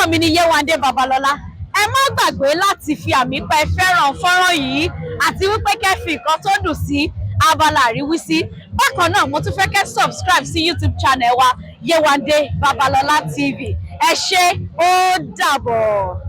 orúkọ mi ni Yéwándé Babalọ́lá. Ẹ má gbàgbé láti fi àmì pa ẹ fẹ́ràn fọ́nrán yìí àti wípé kẹ́ fi nǹkan tó dùn sí abala àríwísí. Bákan náà mo tún fẹ́ kẹ́ subscribe sí YouTube channel wa Yéwándé Babalọ́lá TV. Ẹ ṣé, ó dàbọ̀.